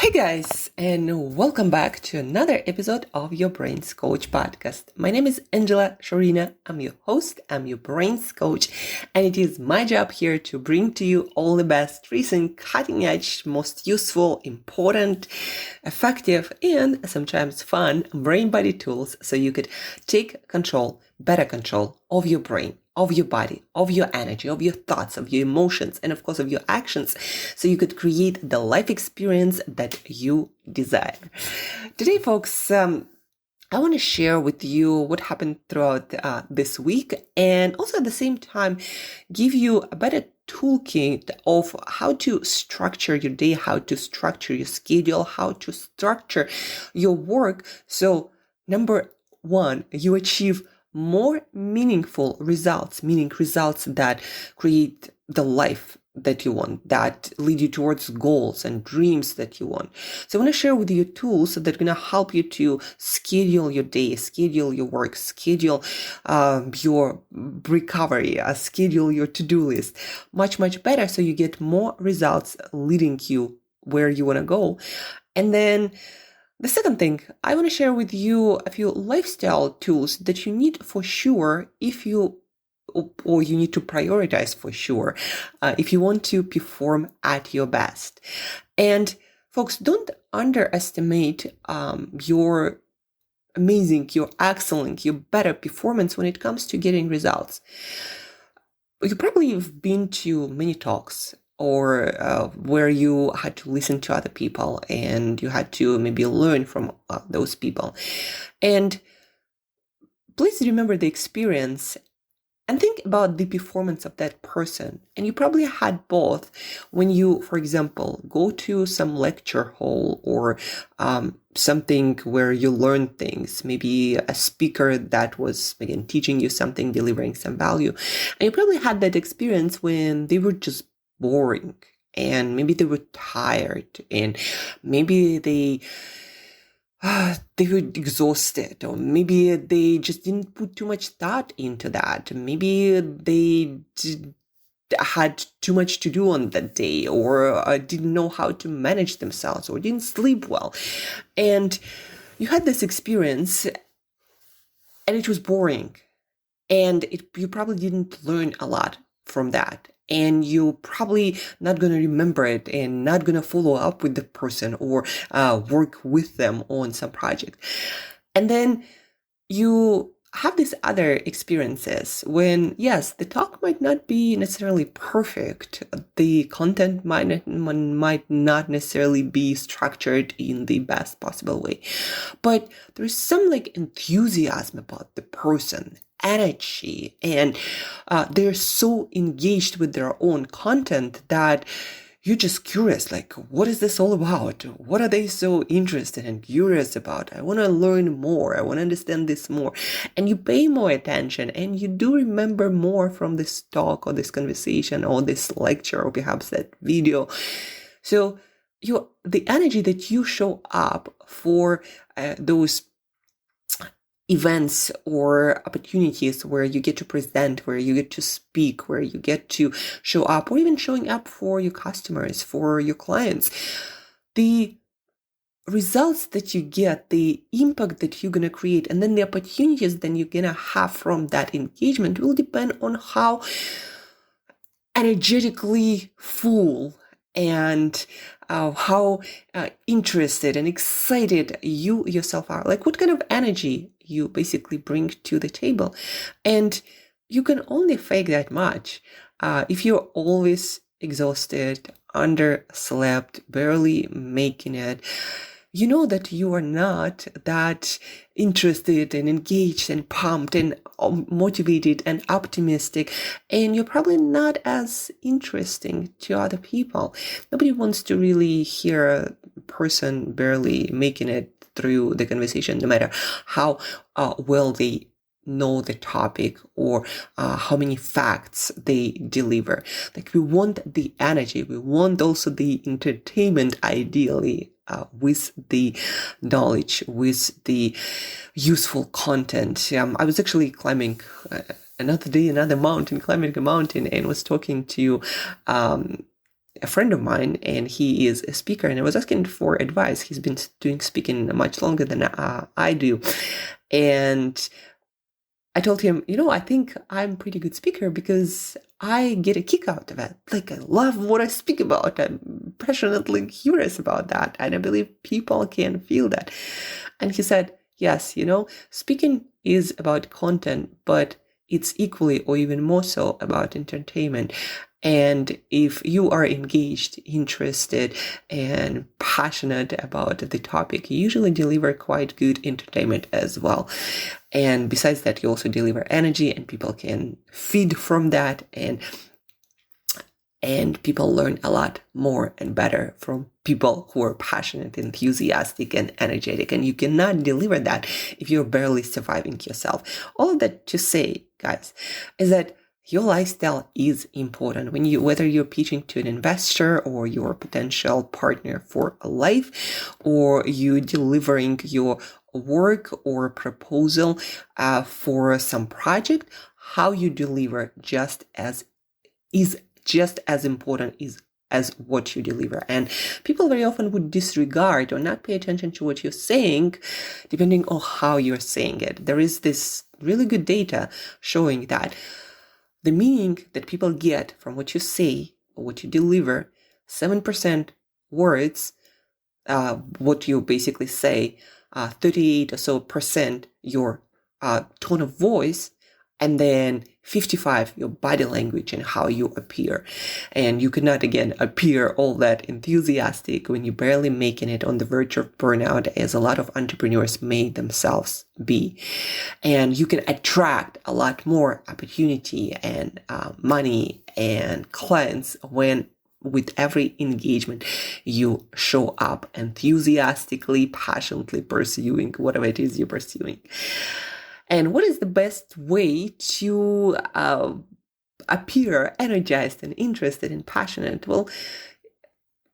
Hey guys, and welcome back to another episode of your Brains Coach podcast. My name is Shurina. I'm your host, I'm your Brains Coach, and it is my job here to bring to you all the best, recent, cutting edge, most useful, important, effective, and sometimes fun brain body tools so you could take control, better control of your brain, of your body, of your energy, of your thoughts, of your emotions, and of course of your actions, so you could create the life experience that you desire. Today, folks, I want to share with you what happened throughout this week, and also at the same time, give you a better toolkit of how to structure your day, how to structure your schedule, how to structure your work. So, number one, you achieve more meaningful results, meaning results that create the life that you want, that lead you towards goals and dreams that you want. So I want to share with you tools that are going to help you to schedule your day, schedule your work, schedule your recovery, schedule your to-do list much better, so you get more results leading you where you want to go. And then the second thing, I want to share with you a few lifestyle tools that you need for sure or you need to prioritize for sure if you want to perform at your best. And folks, don't underestimate your amazing, your excellent, your better performance when it comes to getting results. You probably have been to many talks or where you had to listen to other people and you had to maybe learn from those people. And please remember the experience and think about the performance of that person. And you probably had both when you, for example, go to some lecture hall or something where you learn things, maybe a speaker that was, again, teaching you something, delivering some value. And you probably had that experience when they were just boring and maybe they were tired and maybe they were exhausted, or maybe they just didn't put too much thought into that. Maybe they had too much to do on that day, or didn't know how to manage themselves, or didn't sleep well. And you had this experience and it was boring. And you probably didn't learn a lot from that. And you're probably not going to remember it and not going to follow up with the person or work with them on some project. And then you have these other experiences when, yes, the talk might not be necessarily perfect. The content might not necessarily be structured in the best possible way. But there's some enthusiasm about the person, energy, and they're so engaged with their own content that you're just curious, what is this all about? What are they so interested and curious about? I want to learn more. I want to understand this more. And you pay more attention and you do remember more from this talk or this conversation or this lecture or perhaps that video. So the energy that you show up for those events or opportunities where you get to present, where you get to speak, where you get to show up, or even showing up for your customers, for your clients, the results that you get, the impact that you're going to create, and then the opportunities that you're going to have from that engagement will depend on how energetically full and how interested and excited you yourself are. What kind of energy you basically bring to the table. And you can only fake that much. If you're always exhausted, underslept, barely making it, you know that you are not that interested and engaged and pumped and motivated and optimistic, and you're probably not as interesting to other people. Nobody wants to really hear a person barely making it through the conversation, no matter how well they know the topic or how many facts they deliver. We want the energy, we want also the entertainment, ideally, with the knowledge, with the useful content. I was actually climbing another mountain, climbing a mountain, and was talking to a friend of mine, and he is a speaker, and I was asking for advice. He's been doing speaking much longer than I do. And I told him, I think I'm a pretty good speaker because I get a kick out of it. Like, I love what I speak about. I'm passionately curious about that. And I believe people can feel that. And he said, yes, speaking is about content, but it's equally or even more so about entertainment. And if you are engaged, interested, and passionate about the topic, you usually deliver quite good entertainment as well. And besides that, you also deliver energy, and people can feed from that, and people learn a lot more and better from people who are passionate, enthusiastic, and energetic. And you cannot deliver that if you're barely surviving yourself. All of that to say, guys, is that your lifestyle is important whether you're pitching to an investor or your potential partner for a life, or you delivering your work or proposal for some project. How you deliver is just as important as what you deliver. And people very often would disregard or not pay attention to what you're saying, depending on how you're saying it. There is this really good data showing that the meaning that people get from what you say or what you deliver, 7% words, what you basically say, 38 or so percent your tone of voice, and then 55 your body language and how you appear. And you cannot, again, appear all that enthusiastic when you're barely making it on the verge of burnout, as a lot of entrepreneurs may themselves be. And you can attract a lot more opportunity and money and clients when with every engagement you show up enthusiastically, passionately pursuing whatever it is you're pursuing. And what is the best way to appear energized and interested and passionate? Well,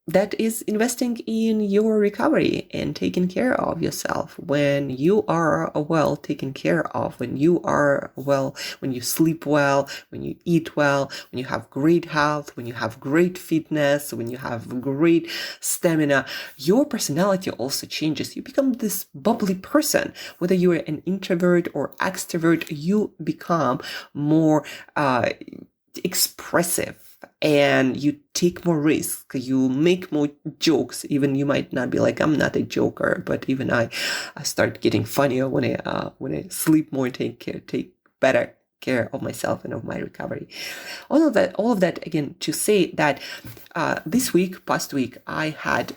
that is investing in your recovery and taking care of yourself. When you are well taken care of, when you are well, when you sleep well, when you eat well, when you have great health, when you have great fitness, when you have great stamina, your personality also changes. You become this bubbly person. Whether you are an introvert or extrovert, you become more expressive. And you take more risk, you make more jokes. Even you might not be like, I'm not a joker, but even I start getting funnier when I sleep more, take better care of myself and of my recovery. All of that again to say that past week, I had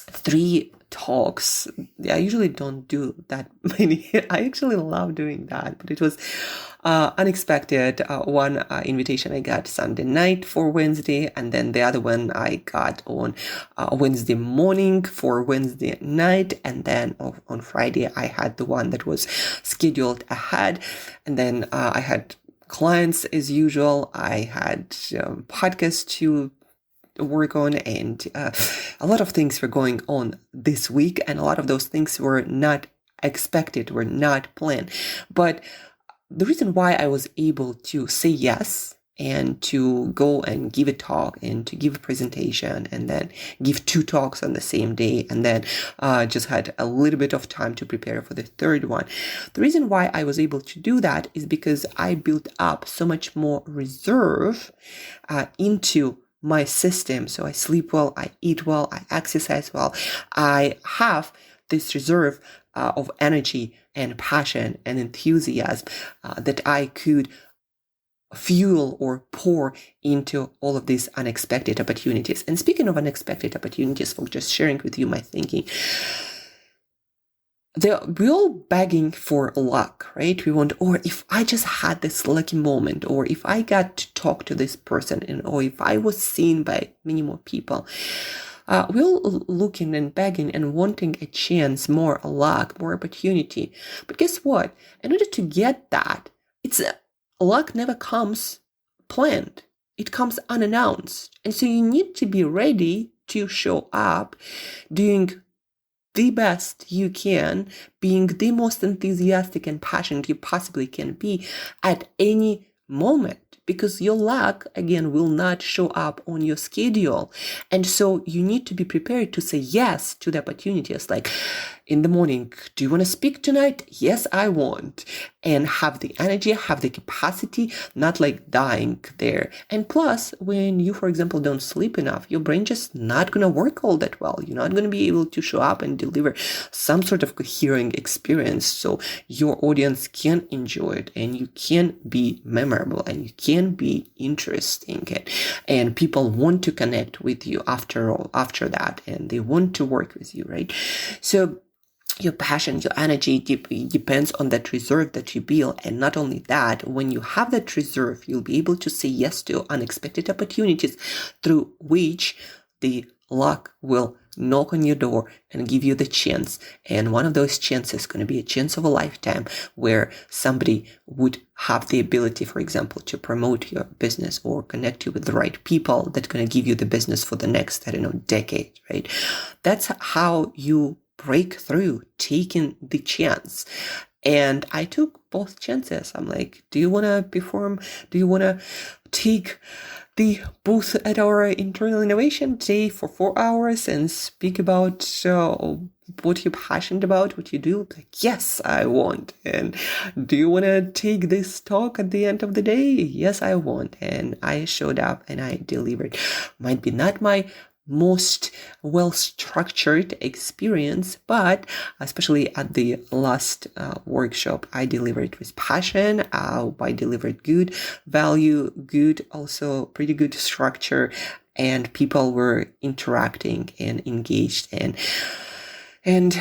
3 talks. I usually don't do that many. I actually love doing that, but it was unexpected. One invitation I got Sunday night for Wednesday, and then the other one I got on Wednesday morning for Wednesday night, and then on Friday I had the one that was scheduled ahead, and then I had clients as usual. I had podcasts to work on, and a lot of things were going on this week, and a lot of those things were not expected, were not planned. But the reason why I was able to say yes and to go and give a talk and to give a presentation and then give 2 talks on the same day, and then just had a little bit of time to prepare for the third one. The reason why I was able to do that is because I built up so much more reserve into my system. So I sleep well, I eat well, I exercise well. I have this reserve of energy and passion and enthusiasm that I could fuel or pour into all of these unexpected opportunities. And speaking of unexpected opportunities, folks, just sharing with you my thinking. We're all begging for luck, right? We want, or if I just had this lucky moment, or if I got to talk to this person, or if I was seen by many more people. We're all looking and begging and wanting a chance, more luck, more opportunity. But guess what? In order to get that, luck never comes planned. It comes unannounced. And so you need to be ready to show up doing the best you can, being the most enthusiastic and passionate you possibly can be at any moment. because your luck, again, will not show up on your schedule. And so you need to be prepared to say yes to the opportunities. Like in the morning, do you want to speak tonight? Yes, I want. And have the energy, have the capacity, not like dying there. And plus, when you, for example, don't sleep enough, your brain just not going to work all that well. You're not going to be able to show up and deliver some sort of coherent experience so your audience can enjoy it and you can be memorable and you can be interesting, and people want to connect with you after that, and they want to work with you, right? So your passion, your energy depends on that reserve that you build. And not only that, when you have that reserve, you'll be able to say yes to unexpected opportunities through which the luck will knock on your door and give you the chance. And one of those chances is going to be a chance of a lifetime, where somebody would have the ability, for example, to promote your business or connect you with the right people that's going to give you the business for the next, decade, right? That's how you break through, taking the chance. And I took both chances. I'm like, do you want to perform? Do you want to take the booth at our internal innovation day for 4 hours and speak about what you're passionate about, what you do? Like, yes, I want. And do you want to take this talk at the end of the day? Yes, I want. And I showed up and I delivered. Might be not my most well-structured experience, but especially at the last workshop, I delivered with passion. I delivered good value, good, also pretty good structure, and people were interacting and engaged. And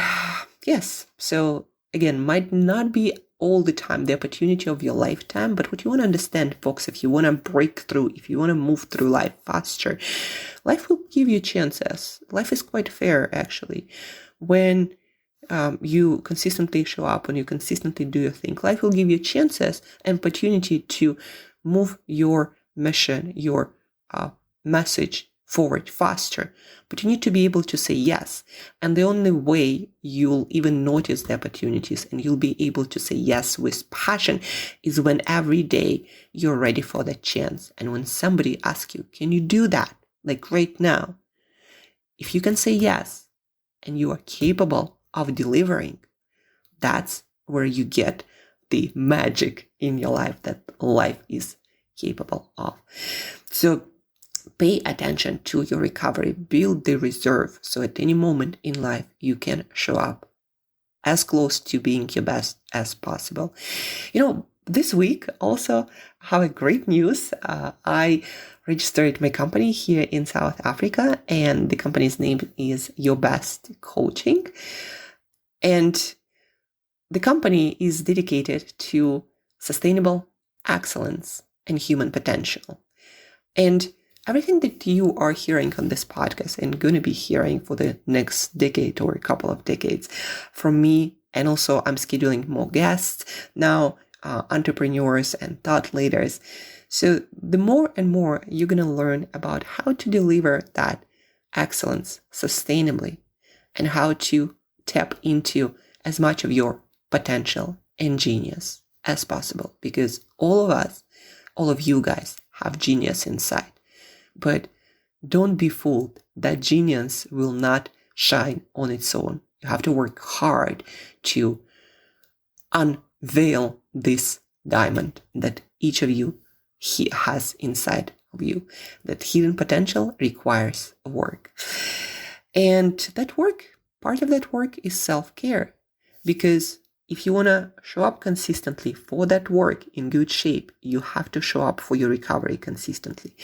yes, so again, might not be all the time the opportunity of your lifetime, but what you want to understand, folks, if you want to break through, if you want to move through life faster, life will give you chances. Life is quite fair, actually. When you consistently show up, when you consistently do your thing, life will give you chances and opportunity to move your mission, your message forward faster. But you need to be able to say yes. And the only way you'll even notice the opportunities and you'll be able to say yes with passion is when every day you're ready for that chance. And when somebody asks you, can you do that? Like right now, if you can say yes and you are capable of delivering, that's where you get the magic in your life that life is capable of. So pay attention to your recovery, build the reserve so at any moment in life you can show up as close to being your best as possible. This week also have a great news. I registered my company here in South Africa, and the company's name is Your Best Coaching. And the company is dedicated to sustainable excellence and human potential. And everything that you are hearing on this podcast and going to be hearing for the next decade or a couple of decades from me, and also I'm scheduling more guests now, entrepreneurs and thought leaders. So the more and more you're going to learn about how to deliver that excellence sustainably and how to tap into as much of your potential and genius as possible, because all of us, all of you guys have genius inside. But don't be fooled. That genius will not shine on its own. You have to work hard to unveil this diamond that each of you has inside of you. That hidden potential requires work. And that work, part of that work is self-care. Because if you want to show up consistently for that work in good shape, you have to show up for your recovery consistently.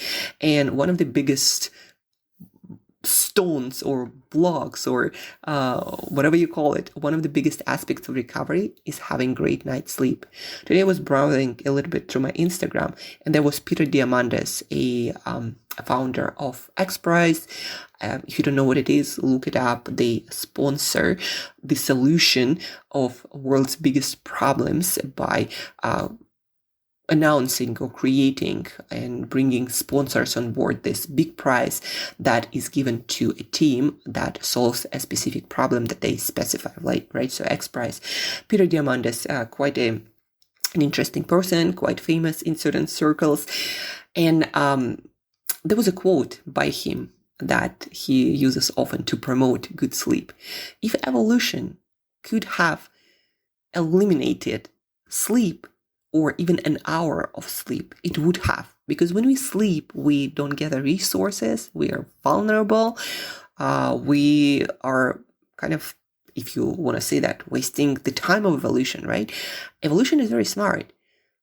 And one of the biggest stones or blocks or whatever you call it, one of the biggest aspects of recovery is having great night's sleep. Today I was browsing a little bit through my Instagram, and there was Peter Diamandis, a founder of XPRIZE. If you don't know what it is, look it up. They sponsor the solution of world's biggest problems by announcing or creating and bringing sponsors on board this big prize that is given to a team that solves a specific problem that they specify, right? So XPRIZE, Peter Diamandis, quite a an interesting person, quite famous in certain circles. And there was a quote by him that he uses often to promote good sleep. If evolution could have eliminated sleep or even an hour of sleep, it would have. Because when we sleep, we don't get the resources, we are vulnerable, we are kind of, if you want to say that, wasting the time of evolution, right? Evolution is very smart.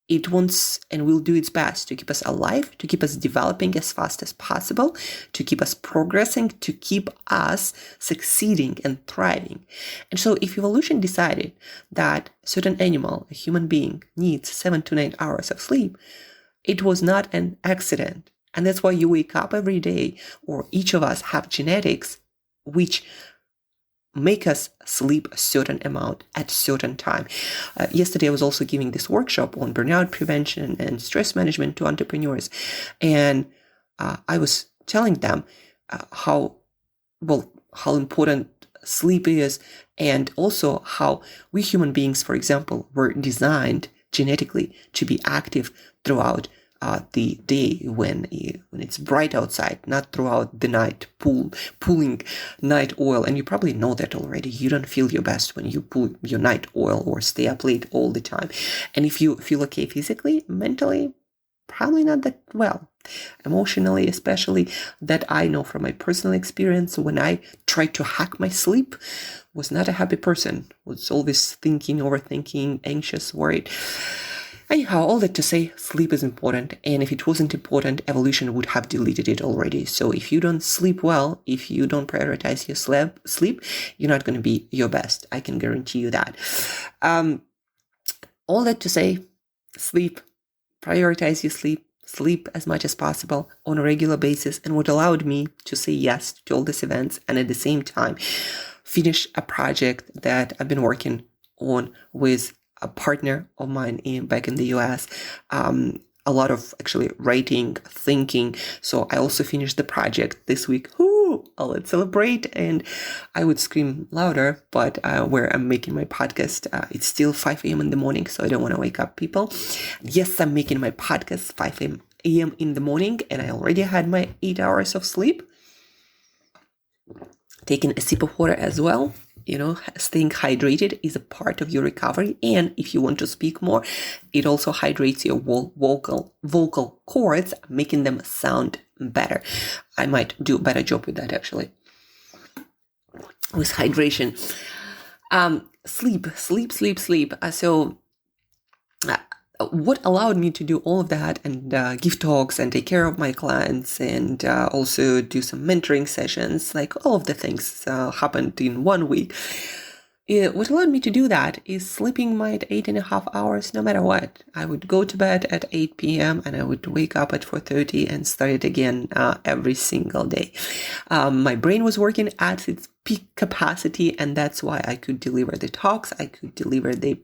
It wants and will do its best to keep us alive, to keep us developing as fast as possible, to keep us progressing, to keep us succeeding and thriving. And so if evolution decided that a certain animal, a human being, needs 7 to 9 hours of sleep, it was not an accident. And that's why you wake up every day, or each of us have genetics which make us sleep a certain amount at a certain time. Yesterday, I was also giving this workshop on burnout prevention and stress management to entrepreneurs. And I was telling them how important sleep is, and also how we human beings, for example, were designed genetically to be active throughout the day when it's bright outside, not throughout the night, pulling night oil. And you probably know that already. You don't feel your best when you pull your night oil or stay up late all the time. And if you feel okay physically, mentally, probably not that well. Emotionally, especially, that I know from my personal experience, when I tried to hack my sleep, was not a happy person. Was always thinking, overthinking, anxious, worried. Anyhow, all that to say, sleep is important, and if it wasn't important, evolution would have deleted it already. So if you don't sleep well, if you don't prioritize your sleep, you're not going to be your best. I can guarantee you that. All that to say, sleep, prioritize your sleep as much as possible on a regular basis, and what allowed me to say yes to all these events, and at the same time, finish a project that I've been working on with a partner of mine back in the US. A lot of actually writing, thinking. So I also finished the project this week. Let's celebrate. And I would scream louder, but where I'm making my podcast, it's still 5 a.m. in the morning, so I don't want to wake up people. Yes, I'm making my podcast 5 a.m. in the morning, and I already had my 8 hours of sleep. Taking a sip of water as well. Staying hydrated is a part of your recovery. And if you want to speak more, it also hydrates your vocal cords, making them sound better. I might do a better job with that, actually. With hydration. Sleep. So what allowed me to do all of that and give talks and take care of my clients and also do some mentoring sessions, like all of the things happened in 1 week. What allowed me to do that is sleeping my 8.5 hours no matter what. I would go to bed at 8 p.m. and I would wake up at 4:30 and start it again every single day. My brain was working at its peak capacity, and that's why I could deliver the talks, I could deliver the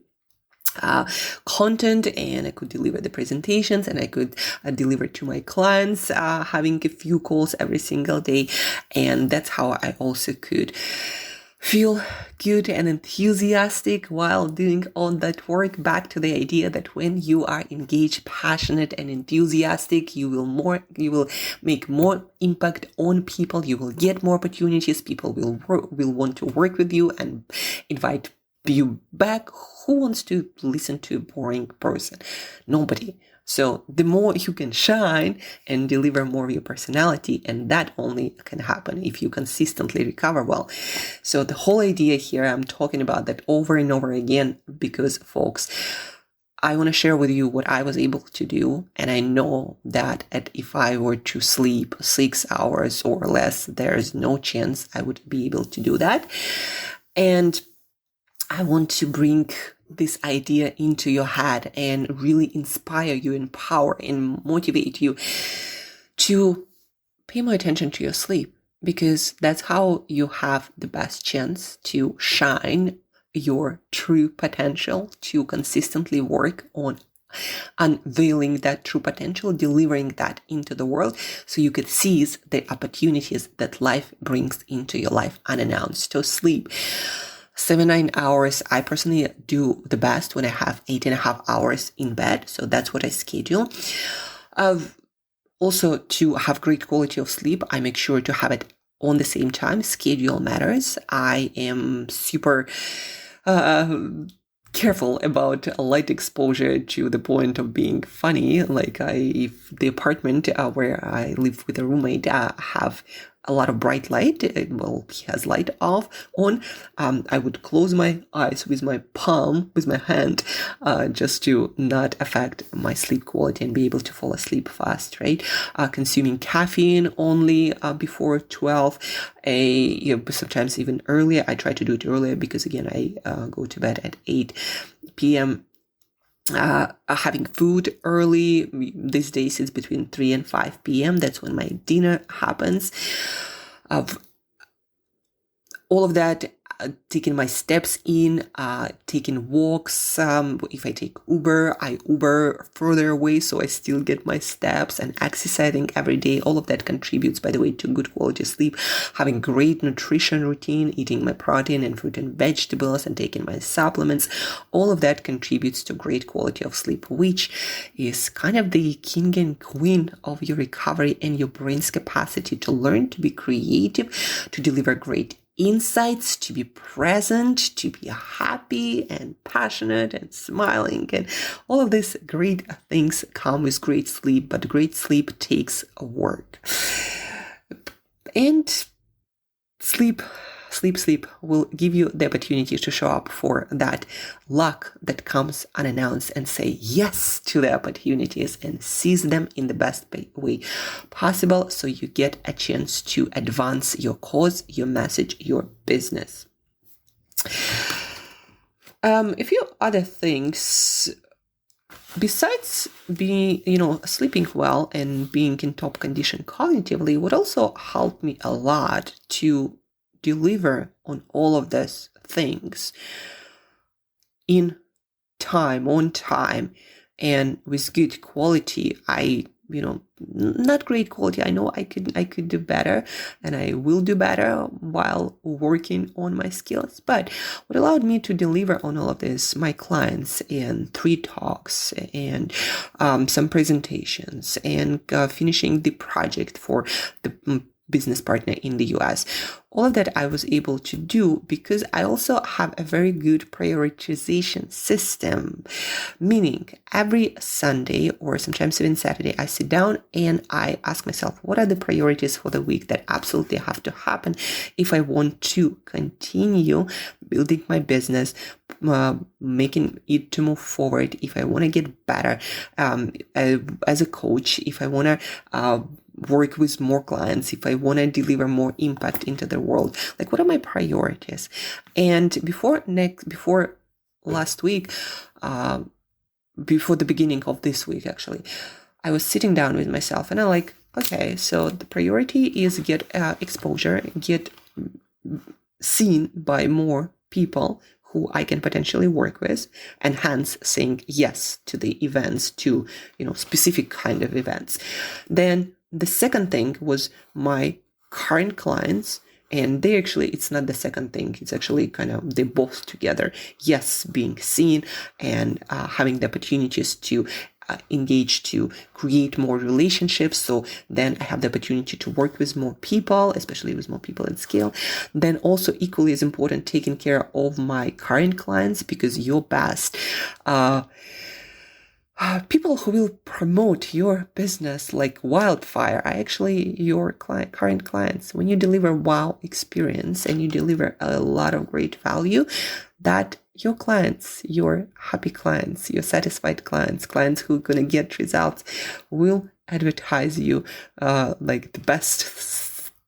content, and I could deliver the presentations, and I could deliver to my clients, having a few calls every single day. And that's how I also could feel good and enthusiastic while doing all that work. Back to the idea that when you are engaged, passionate, and enthusiastic, you will make more impact on people. You will get more opportunities. People will want to work with you and invite you back. Who wants to listen to a boring person? Nobody. So the more you can shine and deliver more of your personality, and that only can happen if you consistently recover well. So the whole idea here, I'm talking about that over and over again, because folks, I want to share with you what I was able to do. And I know that if I were to sleep 6 hours or less, there's no chance I would be able to do that. And I want to bring this idea into your head and really inspire you, empower, and motivate you to pay more attention to your sleep, because that's how you have the best chance to shine your true potential, to consistently work on unveiling that true potential, delivering that into the world, so you could seize the opportunities that life brings into your life unannounced. So sleep 7-9 hours. I personally do the best when I have 8.5 hours in bed. So that's what I schedule. Also, to have great quality of sleep, I make sure to have it on the same time. Schedule matters. I am super careful about light exposure to the point of being funny. Like if the apartment where I live with a roommate have a lot of bright light, he has light on, I would close my eyes with my palm, with my hand, just to not affect my sleep quality and be able to fall asleep fast, right? Consuming caffeine only before 12, sometimes even earlier. I try to do it earlier because, again, I go to bed at 8 p.m. Having food early. These days it's between 3 and 5 p.m. That's when my dinner happens. All of that, taking my steps in, taking walks. If I take Uber, I Uber further away, so I still get my steps, and exercising every day. All of that contributes, by the way, to good quality sleep. Having great nutrition routine, eating my protein and fruit and vegetables, and taking my supplements. All of that contributes to great quality of sleep, which is kind of the king and queen of your recovery and your brain's capacity to learn, to be creative, to deliver great insights, to be present, to be happy and passionate and smiling, and all of these great things come with great sleep. But great sleep takes work, and sleep will give you the opportunity to show up for that luck that comes unannounced, and say yes to the opportunities and seize them in the best way possible, so you get a chance to advance your cause, your message, your business. A few other things besides being, sleeping well and being in top condition cognitively would also help me a lot to deliver on all of these things on time, and with good quality. Not great quality. I know I could do better, and I will do better while working on my skills. But what allowed me to deliver on all of this, my clients, and 3 talks, and some presentations, and finishing the project for the business partner in the US. All of that I was able to do because I also have a very good prioritization system. Meaning every Sunday, or sometimes even Saturday, I sit down and I ask myself, what are the priorities for the week that absolutely have to happen if I want to continue building my business, making it to move forward, if I want to get better as a coach, if I want to work with more clients, if I want to deliver more impact into the world. Like, what are my priorities? And before last week, before the beginning of this week, actually, I was sitting down with myself and I'm like, okay, so the priority is get exposure, get seen by more people who I can potentially work with, and hence saying yes to the events, to, specific kind of events. Then the second thing was my current clients, and it's not the second thing, it's actually kind of, they both together. Yes, being seen and having the opportunities to engage, to create more relationships. So then I have the opportunity to work with more people, especially with more people at scale. Then also equally as important, taking care of my current clients, because your best people who will promote your business like wildfire are actually your current clients. When you deliver wow experience and you deliver a lot of great value, that your clients, your happy clients, your satisfied clients who are going to get results, will advertise you like the best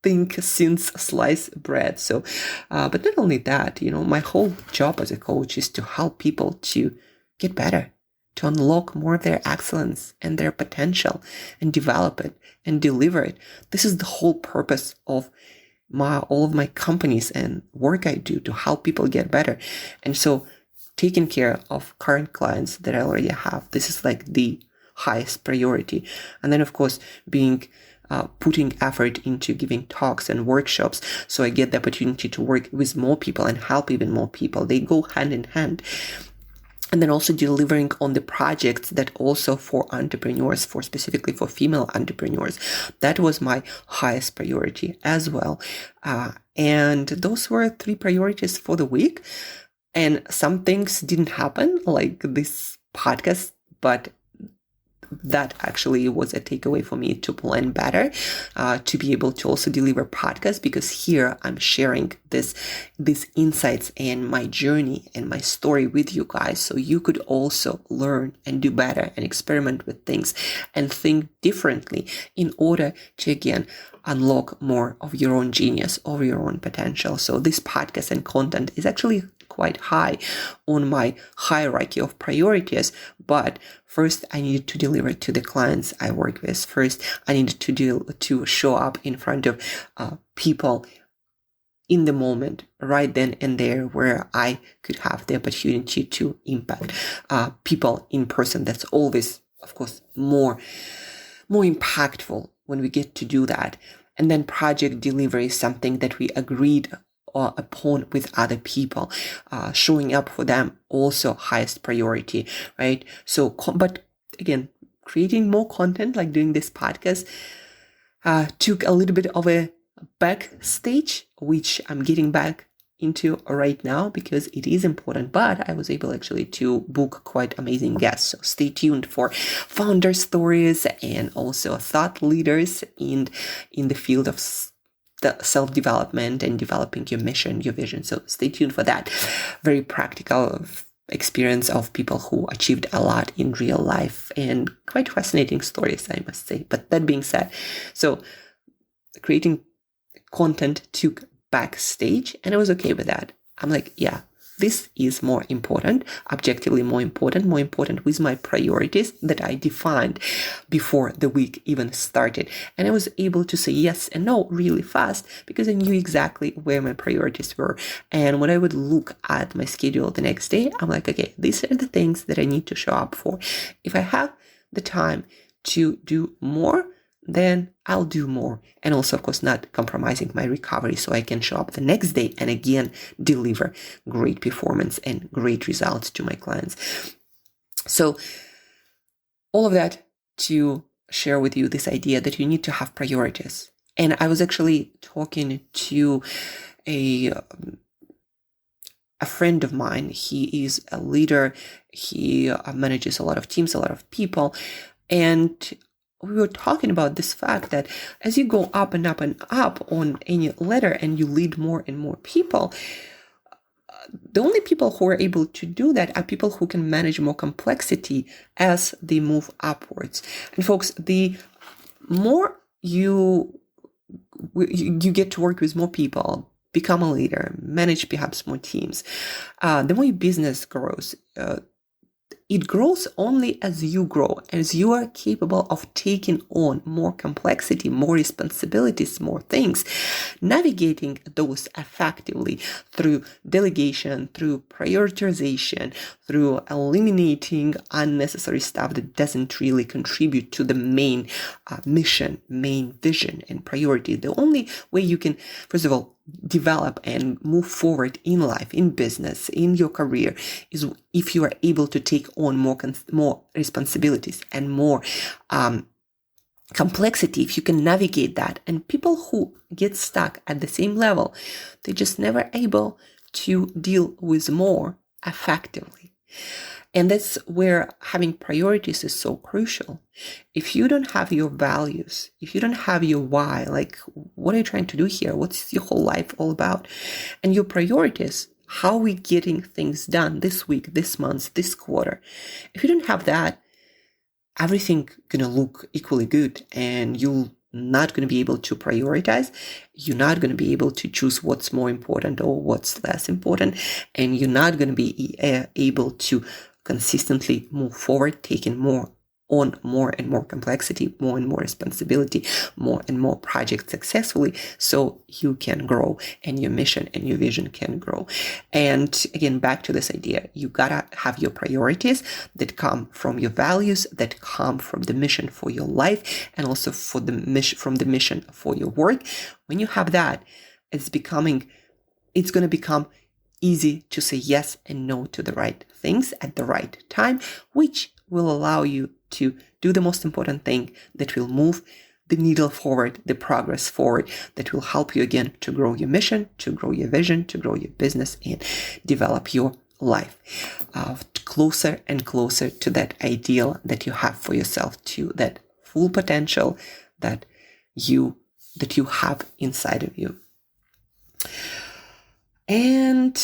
thing since sliced bread. So, but not only that, my whole job as a coach is to help people to get better, to unlock more of their excellence and their potential, and develop it and deliver it. This is the whole purpose of all of my companies and work I do, to help people get better. And so taking care of current clients that I already have, this is like the highest priority. And then, of course, being putting effort into giving talks and workshops. So I get the opportunity to work with more people and help even more people. They go hand in hand. And then also delivering on the projects that also for entrepreneurs, specifically for female entrepreneurs. That was my highest priority as well. And those were 3 priorities for the week. And some things didn't happen, like this podcast, but that actually was a takeaway for me to plan better, to be able to also deliver podcasts, because here I'm sharing these insights and my journey and my story with you guys, so you could also learn and do better and experiment with things and think differently in order to, again, unlock more of your own genius or your own potential. So this podcast and content is actually quite high on my hierarchy of priorities, but first I needed to deliver to the clients I work with. First, I needed to show up in front of people in the moment, right then and there, where I could have the opportunity to impact people in person. That's always, of course, more impactful when we get to do that. And then project delivery is something that we agreed upon with other people, showing up for them, also highest priority, right? So, but again, creating more content, like doing this podcast, took a little bit of a backstage, which I'm getting back into right now because it is important. But I was able actually to book quite amazing guests. So stay tuned for founder stories and also thought leaders in the field of the self-development and developing your mission, your vision. So stay tuned for that. Very practical experience of people who achieved a lot in real life, and quite fascinating stories, I must say. But that being said, so creating content took backstage, and I was okay with that. I'm like, yeah, this is more important, objectively more important with my priorities that I defined before the week even started. And I was able to say yes and no really fast because I knew exactly where my priorities were. And when I would look at my schedule the next day, I'm like, okay, these are the things that I need to show up for. If I have the time to do more, then I'll do more. And also, of course, not compromising my recovery so I can show up the next day and again deliver great performance and great results to my clients. So all of that to share with you this idea that you need to have priorities. And I was actually talking to a friend of mine. He is a leader. He manages a lot of teams, a lot of people. And we were talking about this fact that as you go up and up and up on any ladder and you lead more and more people, the only people who are able to do that are people who can manage more complexity as they move upwards. And folks, the more you get to work with more people, become a leader, manage perhaps more teams, the more your business grows. It grows only as you grow, as you are capable of taking on more complexity, more responsibilities, more things, navigating those effectively through delegation, through prioritization, through eliminating unnecessary stuff that doesn't really contribute to the main mission, main vision and priority. The only way you can, first of all, develop and move forward in life, in business, in your career is if you are able to take on more responsibilities and more complexity, if you can navigate that. And people who get stuck at the same level, they're just never able to deal with more effectively. And that's where having priorities is so crucial. If you don't have your values, if you don't have your why, like what are you trying to do here? What's your whole life all about? And your priorities, how are we getting things done this week, this month, this quarter? If you don't have that, everything gonna look equally good and you'll not going to be able to prioritize. You're not going to be able to choose what's more important or what's less important. And you're not going to be able to consistently move forward, taking more on more and more complexity, more and more responsibility, more and more projects successfully, so you can grow and your mission and your vision can grow. And again, back to this idea, you gotta have your priorities that come from your values, that come from the mission for your life, and also from the mission for your work. When you have that, it's going to become easy to say yes and no to the right things at the right time, which will allow you to do the most important thing that will move the needle forward, the progress forward, that will help you again to grow your mission, to grow your vision, to grow your business, and develop your life closer and closer to that ideal that you have for yourself, to that full potential that you have inside of you. And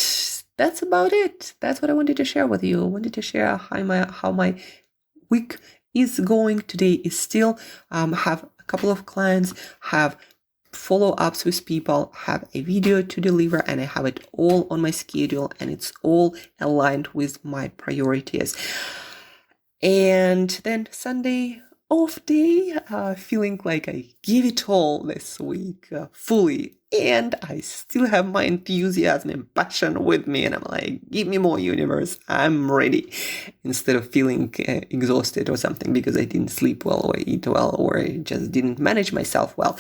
that's about it. That's what I wanted to share with you. I wanted to share how my week is going. Today is still have a couple of clients, have follow-ups with people, have a video to deliver, and I have it all on my schedule, and it's all aligned with my priorities. And then Sunday, off day, feeling like I give it all this week fully, and I still have my enthusiasm and passion with me, and I'm like, give me more, universe, I'm ready, instead of feeling exhausted or something because I didn't sleep well or eat well or I just didn't manage myself well.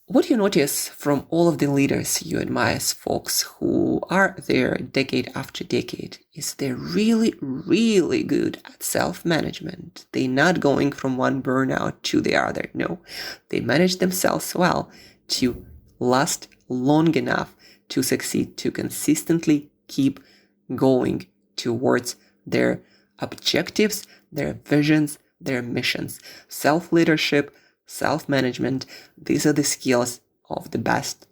What you notice from all of the leaders you admire, folks who are there decade after decade, is they're really, really good at self-management. They're not going from one burnout to the other. No, they manage themselves well to last long enough to succeed, to consistently keep going towards their objectives, their visions, their missions. Self-leadership, self-management, these are the skills of the best,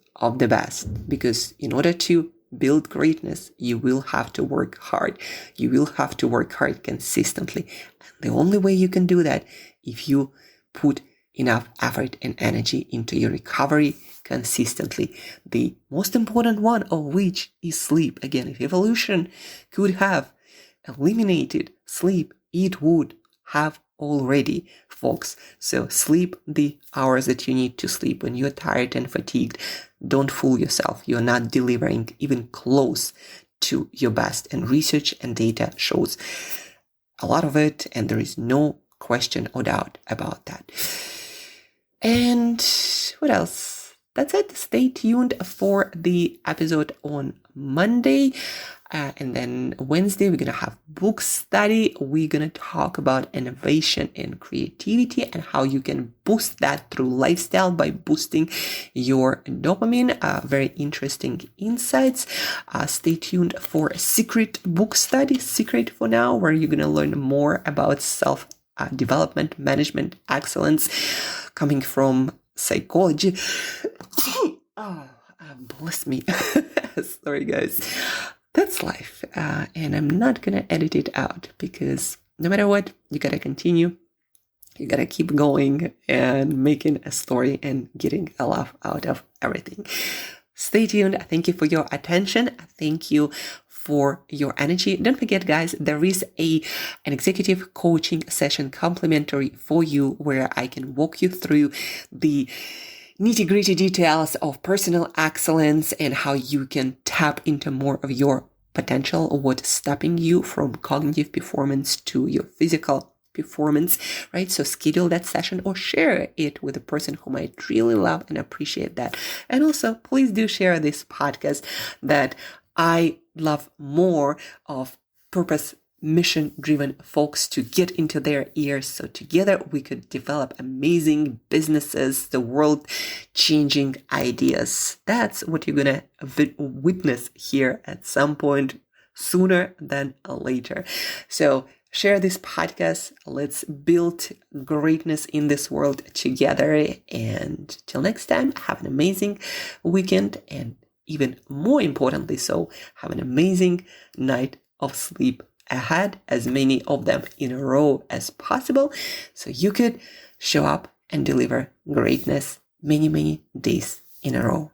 because in order to build greatness, you will have to work hard. You will have to work hard consistently. And the only way you can do that, if you put enough effort and energy into your recovery consistently. The most important one of which is sleep. Again, if evolution could have eliminated sleep, it would have already, folks. So sleep the hours that you need to sleep. When you're tired and fatigued, don't fool yourself. You're not delivering even close to your best. And research and data shows a lot of it, and there is no question or doubt about that. And what else? That's it. Stay tuned for the episode on Monday. And then Wednesday, we're going to have book study. We're going to talk about innovation and creativity and how you can boost that through lifestyle by boosting your dopamine. Very interesting insights. Stay tuned for a secret book study, secret for now, where you're going to learn more about self-development, management, excellence, coming from psychology. Bless me. Sorry, guys. That's life. And I'm not going to edit it out because no matter what, you got to continue. You got to keep going and making a story and getting a laugh out of everything. Stay tuned. Thank you for your attention. Thank you for your energy. Don't forget, guys, there is an executive coaching session complimentary for you where I can walk you through the nitty-gritty details of personal excellence and how you can tap into more of your potential, what's stopping you from cognitive performance to your physical performance, right? So schedule that session or share it with a person who might really love and appreciate that. And also, please do share this podcast that I love more of purpose mission-driven folks to get into their ears, so together we could develop amazing businesses, the world-changing ideas. That's what you're gonna witness here at some point, sooner than later. So share this podcast. Let's build greatness in this world together. And till next time, have an amazing weekend, and even more importantly, so have an amazing night of sleep ahead, as many of them in a row as possible, so you could show up and deliver greatness many, many days in a row.